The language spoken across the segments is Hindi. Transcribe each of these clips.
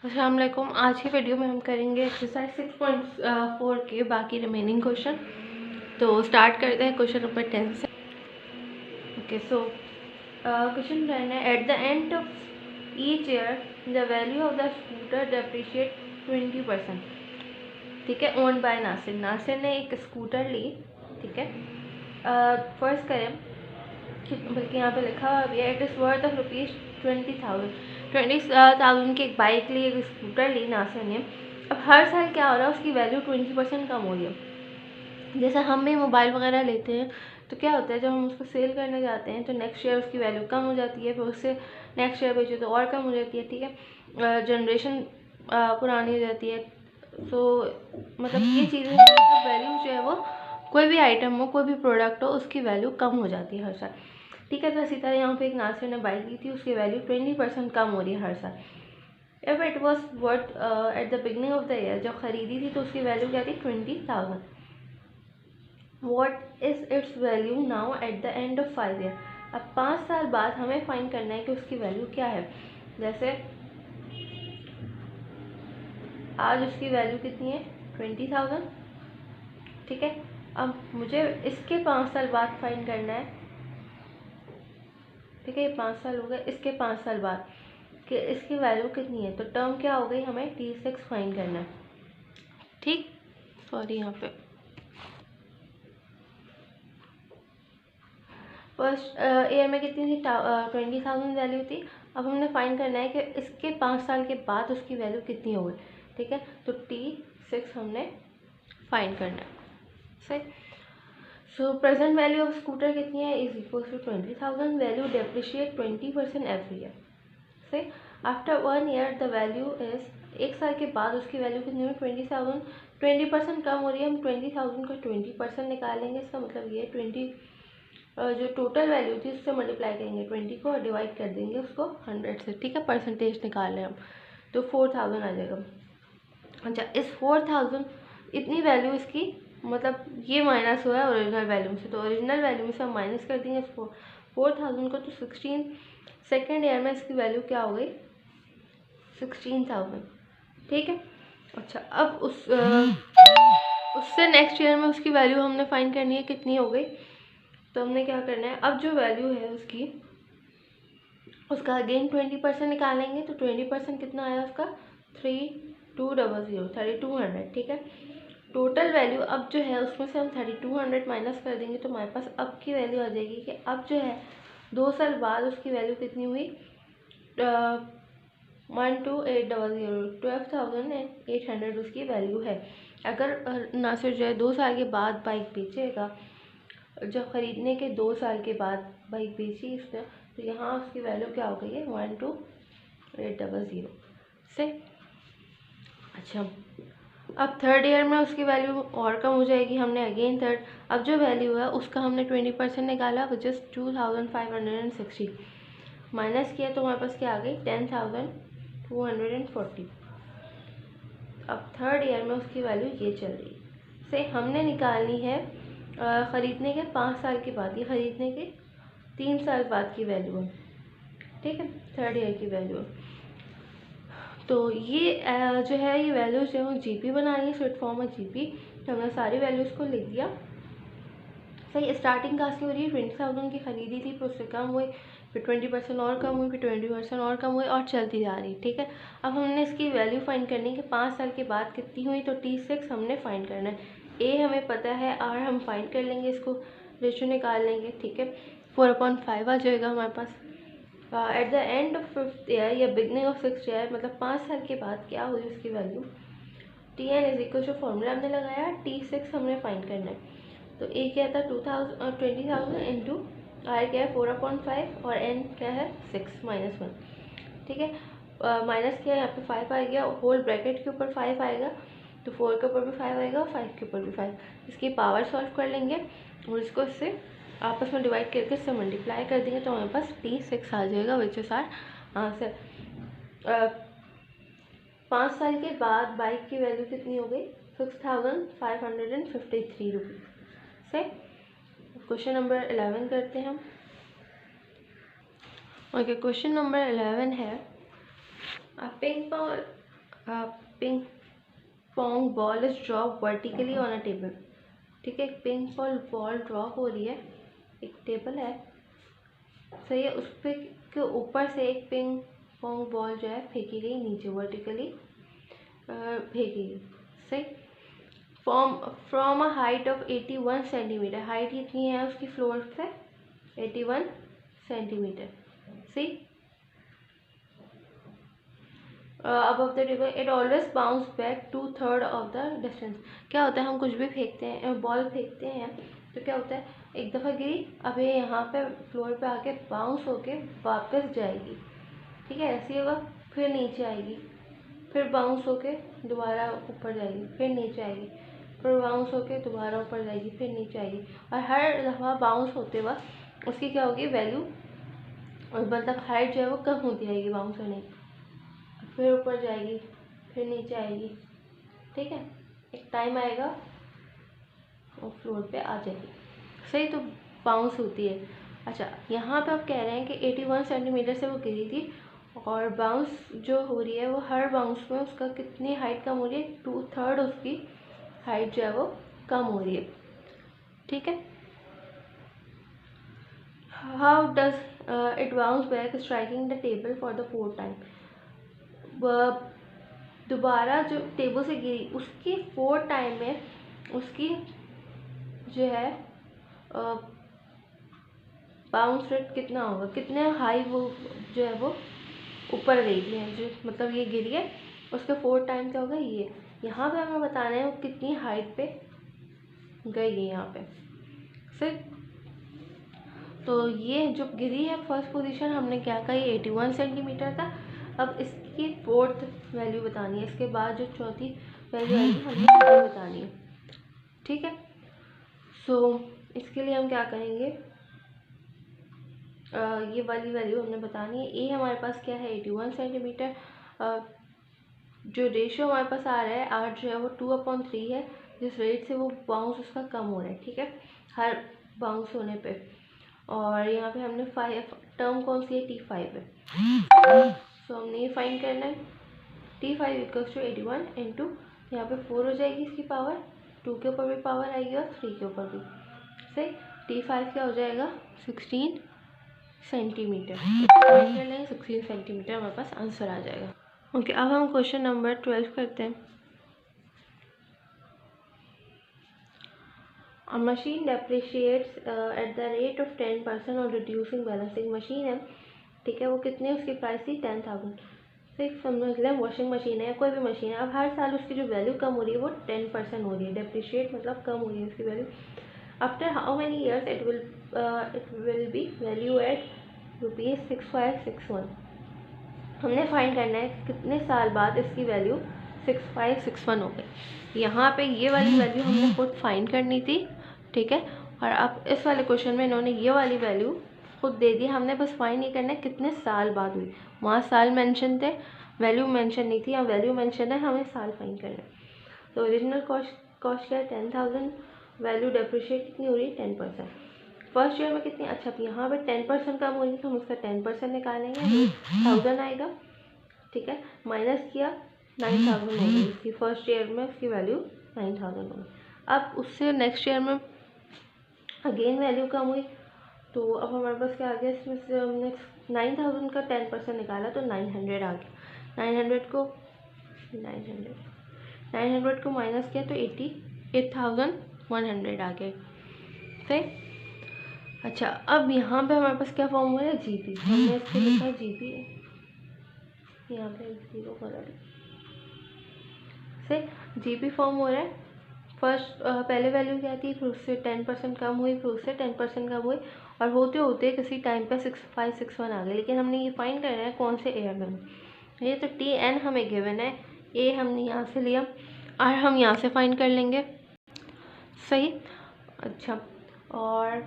अस्सलाम वालेकुम। आज की वीडियो में हम करेंगे एक्सरसाइज 6.4 के बाकी रिमेनिंग क्वेश्चन। तो स्टार्ट करते हैं क्वेश्चन नंबर 10 से। ओके, सो क्वेश्चन 10 है, eight the end of each year the value of the scooter depreciate 20%। ठीक है, ओन बाय नासिर। नासिर ने एक स्कूटर ली। ठीक है, फर्स्ट करें, बल्कि यहाँ पे लिखा हुआ भी है, इट इज़ वर्थ ऑफ ₹20,000। 20,000 की एक बाइक ली, एक स्कूटर ली नासिर ने। अब हर साल क्या हो रहा है, उसकी वैल्यू 20% कम हो रही है। जैसे हम भी मोबाइल वगैरह लेते हैं तो क्या होता है, जब हम उसको सेल करने जाते हैं तो नेक्स्ट ईयर उसकी वैल्यू कम हो जाती है, फिर उससे नेक्स्ट ईयर बेचो तो और कम हो जाती है। ठीक है, जनरेशन पुरानी हो जाती है। तो मतलब ये चीज़ें, वैल्यू जो है वो, कोई भी आइटम हो, कोई भी प्रोडक्ट हो, उसकी वैल्यू कम हो जाती है हर साल। ठीक है, तो इसी तरह यहाँ पे एक नासिर ने बाइक ली थी, उसकी वैल्यू 20% कम हो रही है हर साल। If it was worth at the beginning of the year, जब खरीदी थी तो उसकी वैल्यू क्या थी, 20,000। What is it's value now at the end of 5 year. अब 5 साल बाद हमें फाइंड करना है कि उसकी वैल्यू क्या है। जैसे आज उसकी वैल्यू कितनी है, 20,000। ठीक है, अब मुझे इसके 5 साल बाद फाइंड करना है। ठीक है, ये 5 साल हो गए, इसके 5 साल बाद कि इसकी वैल्यू कितनी है। तो टर्म क्या हो गई, हमें T6 फाइंड करना है। ठीक, सॉरी, यहाँ पे फर्स्ट ईयर में कितनी थी, 20,000 वैल्यू थी। अब हमने फाइंड करना है कि इसके 5 साल के बाद उसकी वैल्यू कितनी हो गई। ठीक है, तो T6 हमने फाइंड करना है। सही। So present value of scooter कितनी है, is equal to 20,000। Value depreciate 20% every year. सही। After 1 year the value is, एक साल के बाद उसकी वैल्यू कितनी हुई, 20,000। 20% कम हो रही है, हम 20,000 को 20% निकालेंगे। इसका मतलब ये 20 जो टोटल वैल्यू थी उससे मल्टीप्लाई करेंगे 20 को, और डिवाइड कर देंगे उसको 100 से। ठीक है, परसेंटेज निकाल रहे हैं हम, तो 4,000 आ जाएगा। अच्छा, इस 4,000 इतनी वैल्यू इसकी, मतलब ये माइनस हुआ है ओरिजिनल वैल्यू से, तो ओरिजिनल वैल्यू में से हम माइनस कर देंगे 4,000 को। तो 16 सेकेंड ईयर में इसकी वैल्यू क्या हो गई, 16,000। ठीक है। अच्छा, अब उससे नेक्स्ट ईयर में उसकी वैल्यू हमने फाइंड करनी है, कितनी हो गई। तो हमने क्या करना है, अब जो वैल्यू है उसकी, उसका अगेन 20% निकालेंगे। तो 20% कितना आया उसका, 3200। ठीक है, टोटल वैल्यू अब जो है उसमें से हम 3200 माइनस कर देंगे, तो हमारे पास अब की वैल्यू आ जाएगी कि अब जो है 2 साल बाद उसकी वैल्यू कितनी हुई, 12,800, 12,800 उसकी वैल्यू है। अगर नासिर जो है 2 साल के बाद बाइक बेचेगा, जब ख़रीदने के 2 साल के बाद बाइक बेची इसने, तो यहाँ उसकी वैल्यू क्या हो गई है, 12,800 से। अच्छा, अब थर्ड ईयर में उसकी वैल्यू और कम हो जाएगी। हमने अगेन थर्ड, अब जो वैल्यू है उसका हमने 20% निकाला, विच इज़ 2,560 माइनस किया, तो हमारे पास क्या आ गई, 10,240। अब थर्ड ईयर में उसकी वैल्यू ये चल रही से हमने निकालनी है ख़रीदने के 5 साल के बाद, ये ख़रीदने के 3 साल बाद की वैल्यू है। ठीक है, थर्ड ईयर की वैल्यू है। तो ये जो है, ये वैल्यूज जो है वो जीपी बना रही है, स्विट फॉर्म है जीपी। तो हमने सारी वैल्यूज़ को लिख दिया। सही, स्टार्टिंग कास्ट की हो रही है, 20,000 की खरीदी थी, फिर उससे कम हुई, फिर 20% और कम हुई, फिर 20% और कम हुई, और चलती जा रही। ठीक है, अब हमने इसकी वैल्यू फाइंड करनी है कि 5 साल के बाद कितनी हुई। तो T6 हमने फाइंड करना है। ए हमें पता है, आर हम फाइंड कर लेंगे, इसको रेशो निकाल लेंगे। ठीक है, 4/5 आ जाएगा हमारे पास। At the end of 5th year या बिगनिंग ऑफ 6th ईयर, मतलब 5 साल के बाद क्या हुई उसकी वैल्यू। Tn इज इक्वल, जो फॉर्मूला हमने लगाया, T6 हमने फाइंड करना है। तो ए क्या था, 20,000 इंटू आर क्या है 4/5, और एन क्या है 6 माइनस 1। ठीक है, माइनस किया, यहाँ पे 5 आ गया, होल ब्रैकेट के ऊपर 5 आएगा, तो 4 के ऊपर भी 5 आएगा, और 5 के ऊपर भी 5। इसकी पावर सॉल्व कर लेंगे और इसको इससे आपस में डिवाइड करके इससे मल्टीप्लाई कर देंगे, तो हमारे पास T6 आ जाएगा, विच इज आर आंसर। 5 साल के बाद बाइक की वैल्यू कितनी हो गई, 6,553 रुपीज़ से। क्वेश्चन नंबर 11 करते हैं हम। ओके, क्वेश्चन नंबर 11 है, a ping pong ping pong ball is drop vertically on a table. ठीक है, एक पिंग पोंग बॉल ड्रॉप हो रही है, एक टेबल है, सही है, उस पे के ऊपर से एक पिंग पोंग बॉल जो है फेंकी गई नीचे वर्टिकली फेंकी गई, सही। From a height of 81 centimetre, height कितनी है उसकी फ्लोर से 81 सेंटीमीटर, सही। above the table it always bounce back 2/3 of the distance। क्या होता है, हम कुछ भी फेंकते हैं, बॉल फेंकते हैं तो क्या होता है, एक दफ़ा गिरी, अब ये यहाँ पे फ्लोर पे आके बाउंस होके वापस जाएगी। ठीक है, ऐसे ही होगा, फिर नीचे आएगी, फिर बाउंस होके दोबारा ऊपर जाएगी, फिर नीचे आएगी, फिर बाउंस होके दोबारा ऊपर जाएगी, फिर नीचे आएगी, और हर दफ़ा बाउंस होते वक्त उसकी क्या होगी वैल्यू, मतलब हाइट जो है वो कम होती रहेगी बाउंस होने की, फिर ऊपर जाएगी, फिर नीचे आएगी। ठीक है, एक टाइम आएगा और फ्लोर पे आ जाएगी, सही। तो बाउंस होती है। अच्छा, यहाँ पे आप कह रहे हैं कि 81 सेंटीमीटर से वो गिरी थी और बाउंस जो हो रही है वो हर बाउंस में उसका कितनी हाइट कम हो रही है, 2/3 उसकी हाइट जो है वो कम हो रही है। ठीक है, how does it bounce back striking the table for the 4th time. दोबारा जो टेबल से गिरी उसकी 4th टाइम में उसकी जो है बाउंस रेट कितना होगा, कितने हाई वो जो है वो ऊपर गई थी, जो मतलब ये गिरी है उसका 4th टाइम क्या होगा, ये यहाँ पे हमें बताना है वो कितनी हाइट पे गई है यहाँ पे, सिर्फ। तो ये जो गिरी है फर्स्ट पोजीशन हमने क्या कहा, ये 81 सेंटीमीटर था। अब इसकी 4th वैल्यू बतानी है, इसके बाद जो चौथी वैल्यू आएगी हमें ये बतानी है। ठीक है, सो इसके लिए हम क्या करेंगे, ये वाली वैल्यू हमने बतानी है। ए हमारे पास क्या है 81 सेंटीमीटर, जो रेशियो हमारे पास आ रहा है आर जो है वो 2/3 है, जिस रेट से वो बाउंस उसका कम हो रहा है। ठीक है, हर बाउंस होने पे, और यहाँ पे हमने 5 टर्म कौन सी है, T5 है। सो हमने ये फाइंड करना है, T5 इक्वल्स टू 81 इंटू यहाँ पे 4 हो जाएगी इसकी पावर, 2 के ऊपर भी पावर आएगी और 3 के ऊपर भी, सही। T5 क्या हो जाएगा 16 सेंटीमीटर, फाइंड कर लेंगे 16 सेंटीमीटर, हमारे पास आंसर आ जाएगा। ओके, अब हम क्वेश्चन नंबर 12 करते हैं। A machine depreciates at the rate of 10% on reducing balance। एक मशीन है, ठीक है, वो कितने उसकी प्राइस थी 10,000। सिर्फ समझ लें वॉशिंग मशीन है या कोई भी मशीन है, अब हर साल उसकी जो वैल्यू कम हो रही है वो 10% हो रही है, डेप्रिशिएट मतलब कम हो रही है उसकी value. After how many years it will be value at ₹6561। हमने फाइंड करना है कितने साल बाद इसकी वैल्यू 6561 हो गई। यहाँ पे ये वाली वैल्यू हमने खुद फाइंड करनी थी, ठीक है, और अब इस वाले क्वेश्चन में इन्होंने ये वाली वैल्यू खुद दे दी, हमने बस फाइंड नहीं करना है कितने साल बाद हुई। वहाँ साल मेंशन थे, वैल्यू मेंशन नहीं थी, यहाँ वैल्यू मेंशन है, हमें साल फाइंड करना है। तो ओरिजिनल कॉस्ट क्या है 10,000, वैल्यू डेप्रिशिएट कितनी हो रही है 10%। फर्स्ट ईयर में कितनी, अच्छा अब यहाँ पे 10% कम हो रही है तो हम उसका 10% निकालेंगे, 1000 आएगा, ठीक है, माइनस किया 9000 हो गई इसकी, फर्स्ट ईयर में उसकी वैल्यू 9000 हो गई। अब उससे नेक्स्ट ईयर में अगेन वैल्यू कम हुई, तो अब हमारे पास क्या आ गया, इसमें से हमने 9000 का 10% निकाला तो 900 आ गया। 900 को माइनस किया तो 88,100 आ गए, सही। अच्छा, अब यहाँ पे हमारे पास क्या फॉर्म हो रहा है, जीपी, हमने इसको लिखा जीपी, यहाँ पे 0 कलर से जीपी फॉर्म हो रहा है। फर्स्ट पहले वैल्यू क्या थी, फिर उससे 10% कम हुई, फिर उससे 10% कम हुई, और होते होते किसी टाइम पे 6561 आ गए। लेकिन हमने ये फाइंड करना है कौन से ईयर में, ये तो टी एन हमें गिवन है, ए हमने यहाँ से लिया, आर हम यहाँ से फाइंड कर लेंगे, सही। अच्छा, और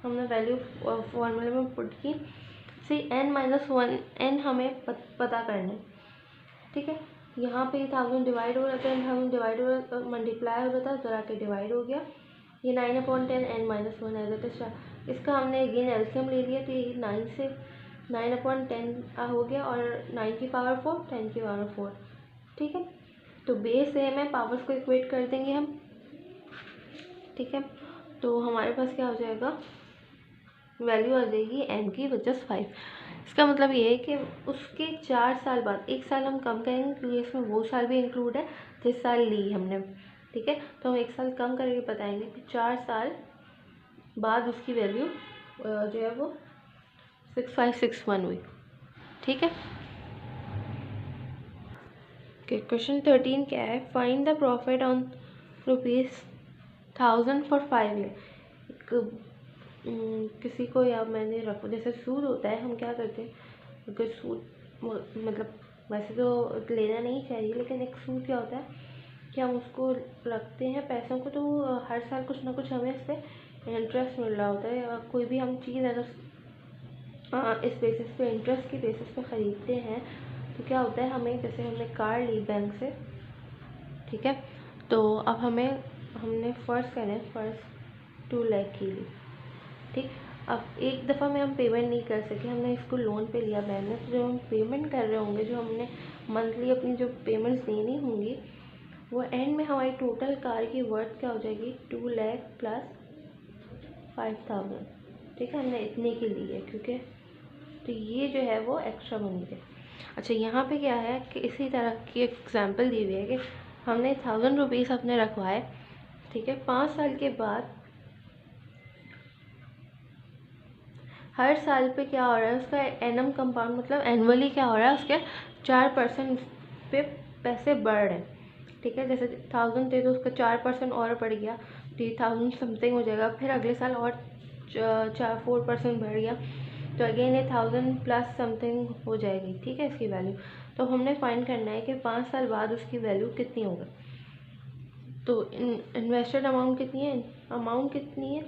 हमने वैल्यू फॉर्मूले में पुट की, सी n-1 n हमें पता करना है, ठीक है। यहाँ पे 1000 डिवाइड हो रहा था, हम डिवाइड हो रहा, मल्टीप्लाई हो रहा था, जरा के डिवाइड हो गया, ये 9/10 n-1 आ गया था। इसका हमने अगेन एलसीएम ले लिया, तो ये 9 से 9/10 हो गया, और 9 की पावर 4, 10 की पावर 4। ठीक है, तो बेस सेम है, पावर्स को इक्वेट कर देंगे हम। ठीक है, तो हमारे पास क्या हो जाएगा, वैल्यू आ जाएगी n की वजह 5। इसका मतलब ये है कि उसके 4 साल बाद, 1 साल हम कम करेंगे क्योंकि इसमें वो साल भी इंक्लूड है जिस साल ली हमने। ठीक है, तो हम 1 साल कम करके बताएंगे कि 4 साल बाद उसकी वैल्यू जो है वो 6561 हुई। ठीक है, क्वेश्चन 13 क्या है, find the profit on ₹1000 for 5 year. किसी को, या मैंने रखो, जैसे सूद होता है, हम क्या करते हैं, अगर सूद मतलब वैसे तो लेना नहीं चाहिए, लेकिन एक सूद क्या होता है कि हम उसको रखते हैं पैसों को, तो हर साल कुछ ना कुछ हमें इस पर इंटरेस्ट मिल रहा होता है। और कोई भी हम चीज़ अगर इस बेसिस पे, इंटरेस्ट की बेसिस पे ख़रीदते हैं, तो क्या होता है, हमें, जैसे हमने कार ली बैंक से, ठीक है, तो अब हमने फर्स्ट 2 लाख की ली। ठीक, अब एक दफ़ा में हम पेमेंट नहीं कर सके, हमने इसको लोन पे लिया बैंक ने, तो जो हम पेमेंट कर रहे होंगे, जो हमने मंथली अपनी जो पेमेंट्स देनी होंगी, वो एंड में हमारी टोटल कार की वर्थ क्या हो जाएगी, 2 लाख प्लस 5000। ठीक है, हमने इतने की ली है, क्योंकि तो ये जो है वो एक्स्ट्रा मनी है। अच्छा, यहाँ पे क्या है कि इसी तरह की एग्जांपल दी हुई है कि हमने 1000 रुपीज़ अपने रखवाए। ठीक है, 5 साल के बाद हर साल पे क्या हो रहा है, उसका एनम कंपाउंड, मतलब एनुअली क्या हो रहा है, उसके 4% पे पैसे बढ़ रहे हैं। ठीक है, जैसे 1000 थे तो उसका 4% और बढ़ गया, 3000 समथिंग हो जाएगा, फिर अगले साल और 4% बढ़ गया, तो अगेन ये 1000 प्लस समथिंग हो जाएगी। ठीक है, इसकी वैल्यू तो हमने फाइंड करना है कि 5 साल बाद उसकी वैल्यू कितनी होगी। तो इन्वेस्टेड अमाउंट कितनी है,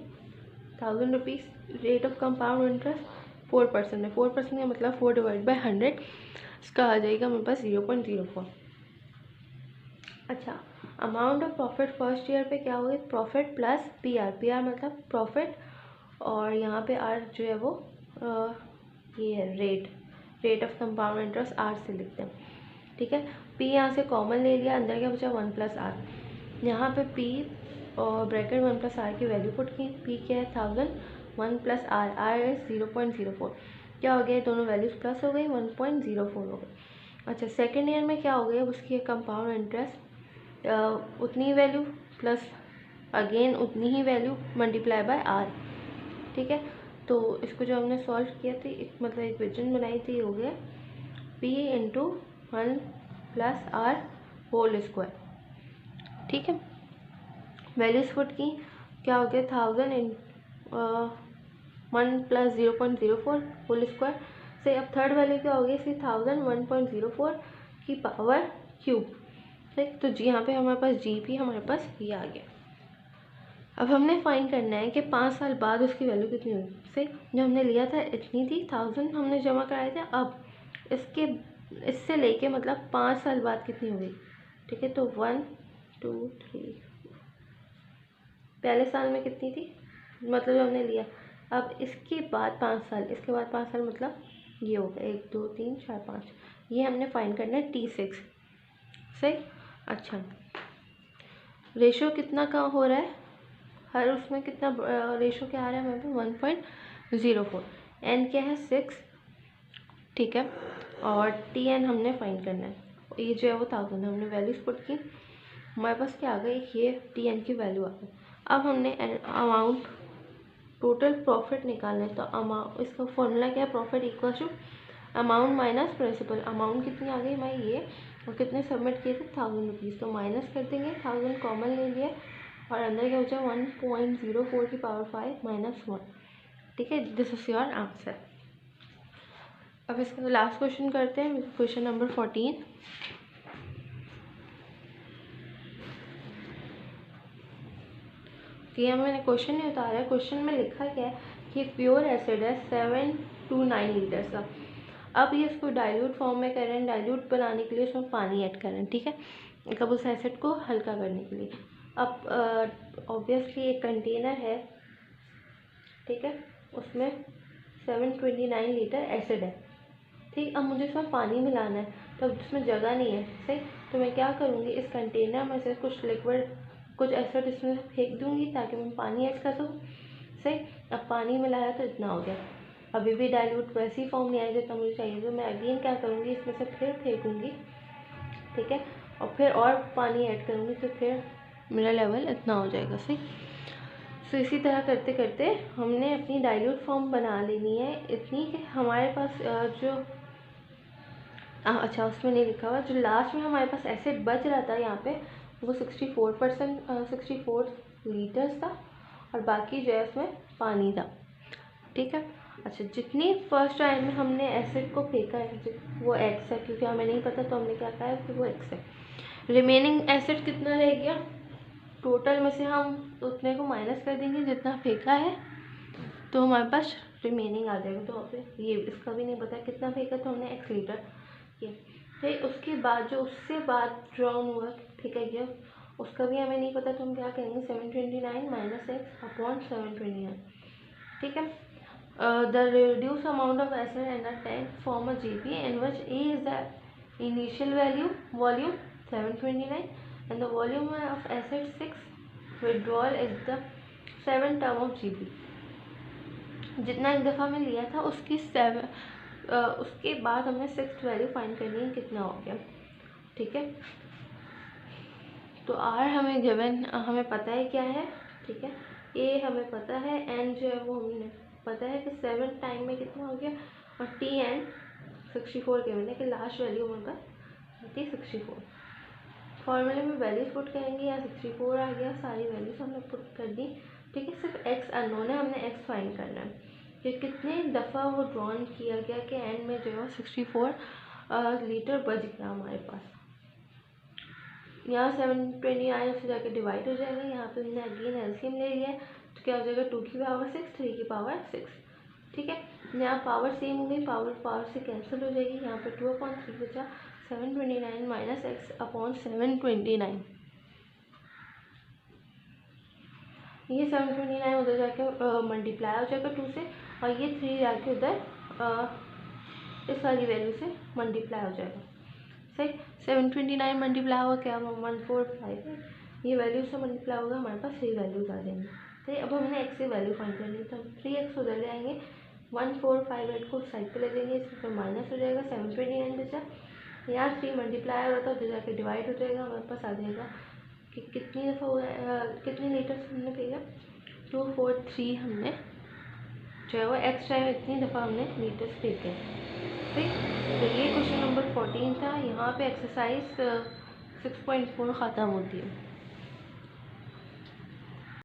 1000 rupees, rate of compound interest 4% है, 4% का मतलब 4/100, इसका आ जाएगा मेरे पास 0.04। अच्छा, amount of profit first year पे क्या होगा, प्रॉफिट प्लस पी आर मतलब प्रॉफिट, और यहाँ पे आर जो है वो ये है rate of compound interest, R से लिखते हैं। ठीक है, पी यहाँ से कॉमन ले लिया, अंदर क्या बचा 1 + आर, यहाँ पे पी और ब्रैकेट 1 + आर की वैल्यू पुट की। पी क्या है 1000, 1 + आर, आर इज 0.04, क्या हो गया, दोनों वैल्यूज प्लस हो गई, 1.04 हो गई। अच्छा, सेकेंड ईयर में क्या हो गया, उसकी कंपाउंड इंटरेस्ट उतनी ही वैल्यू प्लस अगेन उतनी ही वैल्यू मल्टीप्लाई बाय आर। ठीक है, तो इसको जो हमने सॉल्व किया थी, मतलब इक्वेशन बनाई थी, हो गया P into 1 + R whole square. ठीक है, वैल्यूज पुट की, क्या हो गया 1000 इन 1 + 0.04 होल स्क्वायर से। अब थर्ड वैल्यू क्या हो गई, इसकी 1000 1.04 की पावर क्यूब। ठीक, तो जी यहाँ पे हमारे पास जी पी, हमारे पास ये आ गया। अब हमने फाइंड करना है कि 5 साल बाद उसकी वैल्यू कितनी होगी। से जो हमने लिया था इतनी थी, 1000 हमने जमा कराए थे, अब इससे लेके मतलब 5 साल बाद कितनी होगी। ठीक है, तो 1 2 3, पहले साल में कितनी थी, मतलब जो हमने लिया, अब इसके बाद 5 साल, इसके बाद 5 साल मतलब ये हो गया 1 2 3 4 5, ये हमने फाइंड करना है T6। सही। अच्छा, रेशो कितना का हो रहा है, हर उसमें कितना रेशो क्या आ रहा है हमारे पास 1.04, एन क्या है 6। ठीक है, और टी एन हमने फाइंड करना है, ये जो है वो 1000 हमने वैल्यूज पुट की, हमारे पास क्या आ गई, ये टी एन की वैल्यू आ गई। अब हमने अमाउंट टोटल प्रॉफिट निकालना है, तो अमाउंट, इसका फॉर्मूला क्या है, profit equal to amount minus principal. Amount कितनी आ गई हमारी ये, और कितने सबमिट किए थे 1000 रुपीज़, तो माइनस कर देंगे, 1000 कॉमन ले लिए, और अंदर क्या बचा 1.04 की पावर 5 - 1। ठीक है, दिस इज योर आंसर। अब इसका लास्ट क्वेश्चन करते हैं, क्वेश्चन नंबर 14। तो ये मैंने क्वेश्चन नहीं उतारा है, क्वेश्चन में लिखा क्या है कि प्योर एसिड है 7 to 9 लीटर्स का। अब ये इसको डाइल्यूट फॉर्म में कर रहे हैं, डाइल्यूट बनाने के लिए उसमें पानी ऐड कर रहे हैं। ठीक है, अब उस एसिड को हल्का करने के लिए, अब ऑब्वियसली एक कंटेनर है, ठीक है, उसमें 729 लीटर एसिड है। ठीक, अब मुझे इसमें पानी मिलाना है, तो अब इसमें जगह नहीं है। सही, तो मैं क्या करूँगी, इस कंटेनर में से कुछ लिक्विड, कुछ एसिड इसमें फेंक दूँगी ताकि मैं पानी ऐड कर सकूँ। सही, अब पानी मिलाया तो इतना हो गया। अभी भी डाइल्यूट वैसी फॉर्म नहीं आया जितना मुझे चाहिए, तो मैं अगेन क्या करूँगी, इसमें से फिर फेंकूँगी। ठीक है, और फिर और पानी ऐड करूँगी, तो फिर मेरा लेवल इतना हो जाएगा। सही, तो इसी तरह करते करते हमने अपनी डाइल्यूट फॉर्म बना लेनी है इतनी कि हमारे पास जो अच्छा उसमें नहीं लिखा हुआ, जो लास्ट में हमारे पास एसिड बच रहा था यहाँ पे, वो 64 लीटर्स था, और बाकी जो है उसमें पानी था। ठीक है, अच्छा जितनी फर्स्ट टाइम में हमने एसिड को फेंका है वो एक्स है, क्योंकि हमें नहीं पता तो हमने क्या कहा है कि वो एक्स है। रिमेनिंग एसिड कितना रह गया, टोटल में से हम उतने को माइनस कर देंगे जितना फेंका है, तो हमारे पास रिमेनिंग आ जाएगा। तो फिर ये इसका भी नहीं पता कितना फेंका, तो हमने एक्स लीटर किया। फिर उसके बाद जो उससे बाद ड्रॉन हुआ, ठीक है, ये उसका भी हमें नहीं पता, तो हम क्या करेंगे, 729 माइनस एक्स अपॉन 729। ठीक है, the reduced amount of acid in a tank form a GP in which A is the initial volume 729 and the volume of acid 6, withdrawal is the 7 term of GP। जितना एक दफ़ा में लिया था उसकी उसके बाद हमने 6th वैल्यू फाइंड करनी है, कितना हो गया। ठीक है, तो R हमें गिवन, हमें पता है क्या है। ठीक है, A हमें पता है, N जो है वो हमें पता है कि 7 टाइम में कितना हो गया, और T N 64 के मैंने कि लास्ट वैल्यू हमारे पास 64। फॉर्मूले में वैल्यूज पुट करेंगे, या 64 आ गया, सारी वैल्यूज हमने पुट कर दी। ठीक है, सिर्फ एक्स अननोन है, हमने एक्स फाइंड करना है कि कितने दफ़ा वो ड्रॉन किया गया कि एंड में जो है 64 लीटर बच गया हमारे पास। यहाँ 729 से जाके डिवाइड हो जाएगा, यहाँ पे हमने अगेन एलसीएम ले लिया है, तो क्या हो जाएगा, 2 की पावर 6, 3 की पावर 6। ठीक है, यहाँ पावर सेम हो गई, पावर से कैंसिल हो जाएगी, यहाँ पे 2/3 बचा, 729 माइनस एक्स अपॉन 729। ये 729 उधर जाके मल्टीप्लाई हो जाएगा 2 से, और ये 3 जाके उधर इस वाली वैल्यू से मल्टीप्लाई हो जाएगा। सही, 729 मल्टीप्लाई होगा क्या, 1458, ये वैल्यू से मल्टीप्लाई होगा, हमारे पास 3 वैल्यूज आ जाएंगी। तो अब हमने एक्स की वैल्यू फाइंड करनी है, तो 3x उधर ले आएंगे, 1458 को साइड पे ले लेंगे, इसमें फिर माइनस हो जाएगा, 729 बचा, यहाँ 3 मल्टीप्लाई हो रहा था उधर जाके डिवाइड हो जाएगा, हमारे पास आ जाएगा कि कितनी दफ़ा हुआ, कितने लीटर्स हमने फेंका, 243 हमने जो है वो एक्स टाइम इतनी दफ़ा हमने लीटर्स फेंके। ठीक, तो ये क्वेश्चन नंबर 14 था। यहाँ पे एक्सरसाइज 6.4 ख़त्म होती है।